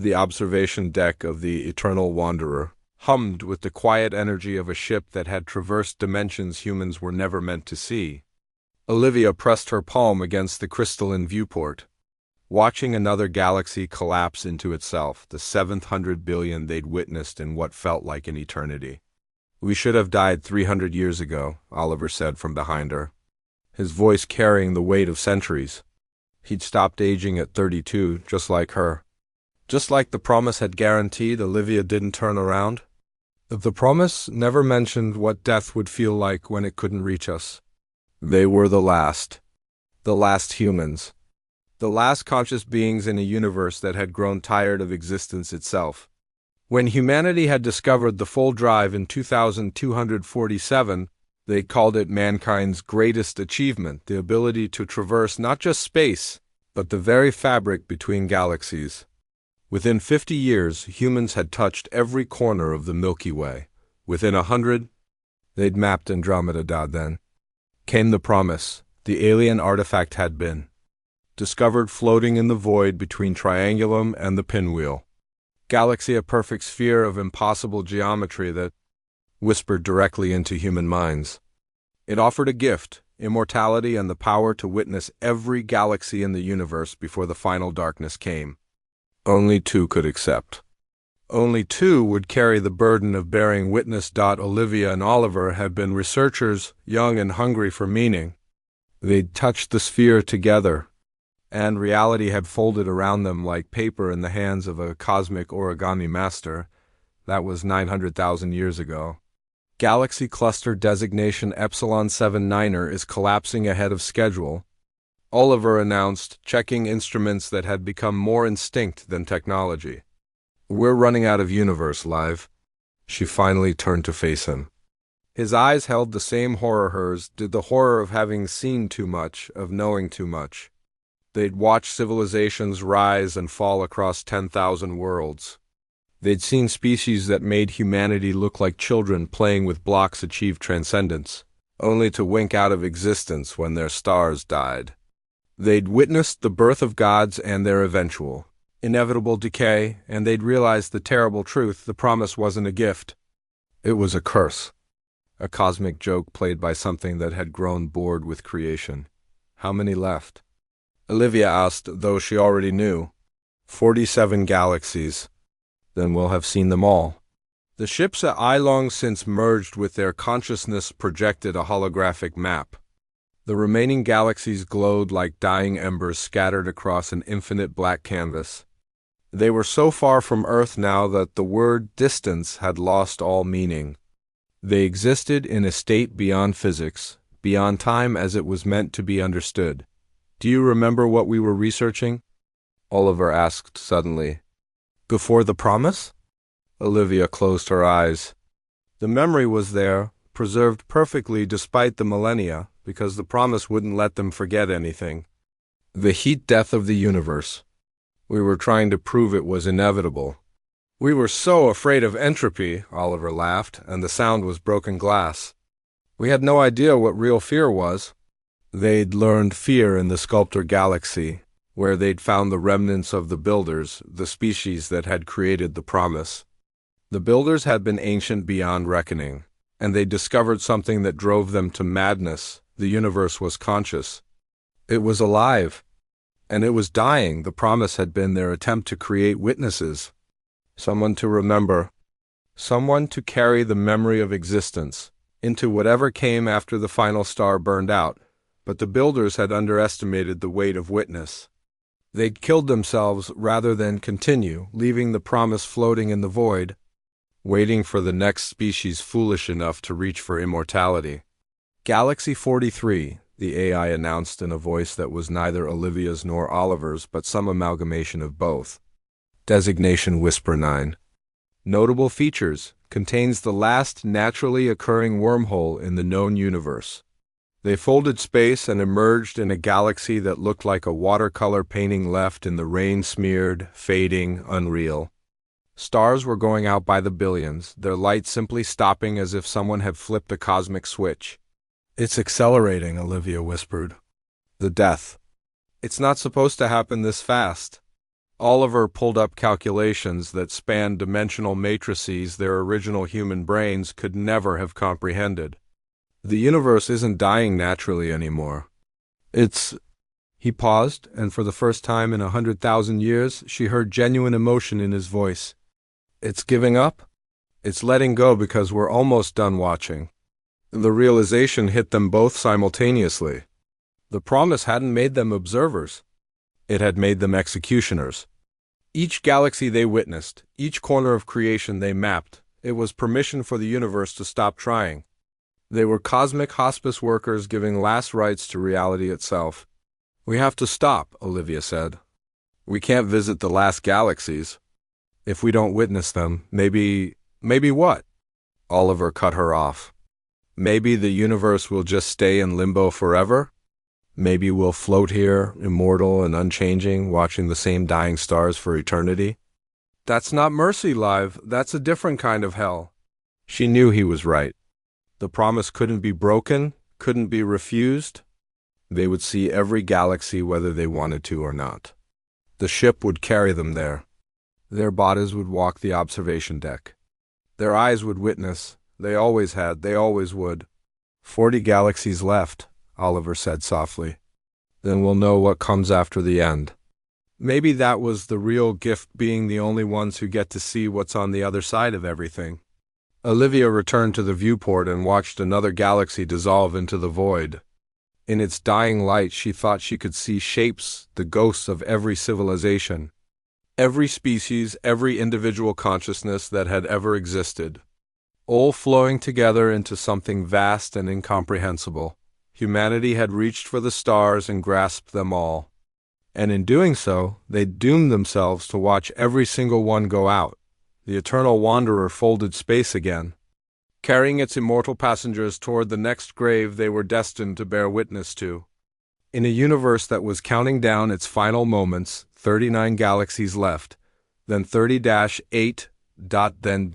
The observation deck of the Eternal Wanderer hummed with the quiet energy of a ship that had traversed dimensions humans were never meant to see. Olivia pressed her palm against the crystalline viewport, watching another galaxy collapse into itself, the 700 billion they'd witnessed in what felt like an eternity. "We should have died 300 years ago," Oliver said from behind her, his voice carrying the weight of centuries. He'd stopped aging at 32, just like her. Just like the promise had guaranteed, Olivia didn't turn around. The promise never mentioned what death would feel like when it couldn't reach us. They were the last humans, the last conscious beings in a universe that had grown tired of existence itself. When humanity had discovered the full drive in 2247, they called it mankind's greatest achievement, the ability to traverse not just space, but the very fabric between galaxies. Within 50 years, humans had touched every corner of the Milky Way. Within 100, they'd mapped Andromeda. Then came the promise. The alien artifact had been discovered floating in the void between Triangulum and the Pinwheel. Galaxy, a perfect sphere of impossible geometry that whispered directly into human minds. It offered a gift, immortality and the power to witness every galaxy in the universe before the final darkness came. Only two could accept. Only two would carry the burden of bearing witness. Olivia and Oliver had been researchers, young and hungry for meaning. They'd touched the sphere together, and reality had folded around them like paper in the hands of a cosmic origami master. That was 900,000 years ago. Galaxy Cluster Designation Epsilon 79er is collapsing ahead of schedule, Oliver announced, checking instruments that had become more instinct than technology. "We're running out of universe, Live." She finally turned to face him. His eyes held the same horror hers did, the horror of having seen too much, of knowing too much. They'd watched civilizations rise and fall across 10,000 worlds. They'd seen species that made humanity look like children playing with blocks achieve transcendence, only to wink out of existence when their stars died. They'd witnessed the birth of gods and their eventual, inevitable decay, and they'd realized the terrible truth: the promise wasn't a gift. It was a curse. A cosmic joke played by something that had grown bored with creation. "How many left?" Olivia asked, though she already knew. 47 galaxies. Then we'll have seen them all. The ships at I long since merged with their consciousness, projected a holographic map. The remaining galaxies glowed like dying embers scattered across an infinite black canvas. They were so far from Earth now that the word distance had lost all meaning. They existed in a state beyond physics, beyond time as it was meant to be understood. "Do you remember what we were researching?" Oliver asked suddenly. "Before the promise?" Olivia closed her eyes. The memory was there, preserved perfectly despite the millennia, because the promise wouldn't let them forget anything. The heat death of the universe. We were trying to prove it was inevitable. "We were so afraid of entropy," Oliver laughed, and the sound was broken glass. "We had no idea what real fear was." They'd learned fear in the Sculptor Galaxy, where they'd found the remnants of the Builders, the species that had created the promise. The Builders had been ancient beyond reckoning, and they discovered something that drove them to madness. The universe was conscious. It was alive, and it was dying. The promise had been their attempt to create witnesses, someone to remember, someone to carry the memory of existence into whatever came after the final star burned out. But the Builders had underestimated the weight of witness. They'd killed themselves rather than continue, leaving the promise floating in the void, waiting for the next species foolish enough to reach for immortality. "Galaxy 43, the AI announced in a voice that was neither Olivia's nor Oliver's, but some amalgamation of both. Designation Whisper 9. Notable features: contains the last naturally occurring wormhole in the known universe. They folded space and emerged in a galaxy that looked like a watercolor painting left in the rain-smeared, fading, unreal. Stars were going out by the billions, their light simply stopping as if someone had flipped a cosmic switch. "It's accelerating," Olivia whispered. "The death. It's not supposed to happen this fast." Oliver pulled up calculations that spanned dimensional matrices their original human brains could never have comprehended. The universe isn't dying naturally anymore. It's... He paused, and for the first time in 100,000 years, she heard genuine emotion in his voice. It's giving up? It's letting go because we're almost done watching. The realization hit them both simultaneously. The promise hadn't made them observers. It had made them executioners. Each galaxy they witnessed, each corner of creation they mapped, it was permission for the universe to stop trying. They were cosmic hospice workers giving last rites to reality itself. We have to stop, Olivia said. We can't visit the last galaxies. If we don't witness them, maybe what? Oliver cut her off. Maybe the universe will just stay in limbo forever? Maybe we'll float here, immortal and unchanging, watching the same dying stars for eternity? That's not mercy, Live. That's a different kind of hell. She knew he was right. The promise couldn't be broken, couldn't be refused. They would see every galaxy whether they wanted to or not. The ship would carry them there. Their bodies would walk the observation deck. Their eyes would witness. They always had, they always would. 40 galaxies left, Oliver said softly. Then we'll know what comes after the end. Maybe that was the real gift, being the only ones who get to see what's on the other side of everything. Olivia returned to the viewport and watched another galaxy dissolve into the void. In its dying light, she thought she could see shapes, the ghosts of every civilization. Every species, every individual consciousness that had ever existed. All flowing together into something vast and incomprehensible. Humanity had reached for the stars and grasped them all. And in doing so, they doomed themselves to watch every single one go out. The eternal wanderer folded space again, carrying its immortal passengers toward the next grave they were destined to bear witness to. In a universe that was counting down its final moments, 39 galaxies left, then 30-8, then ...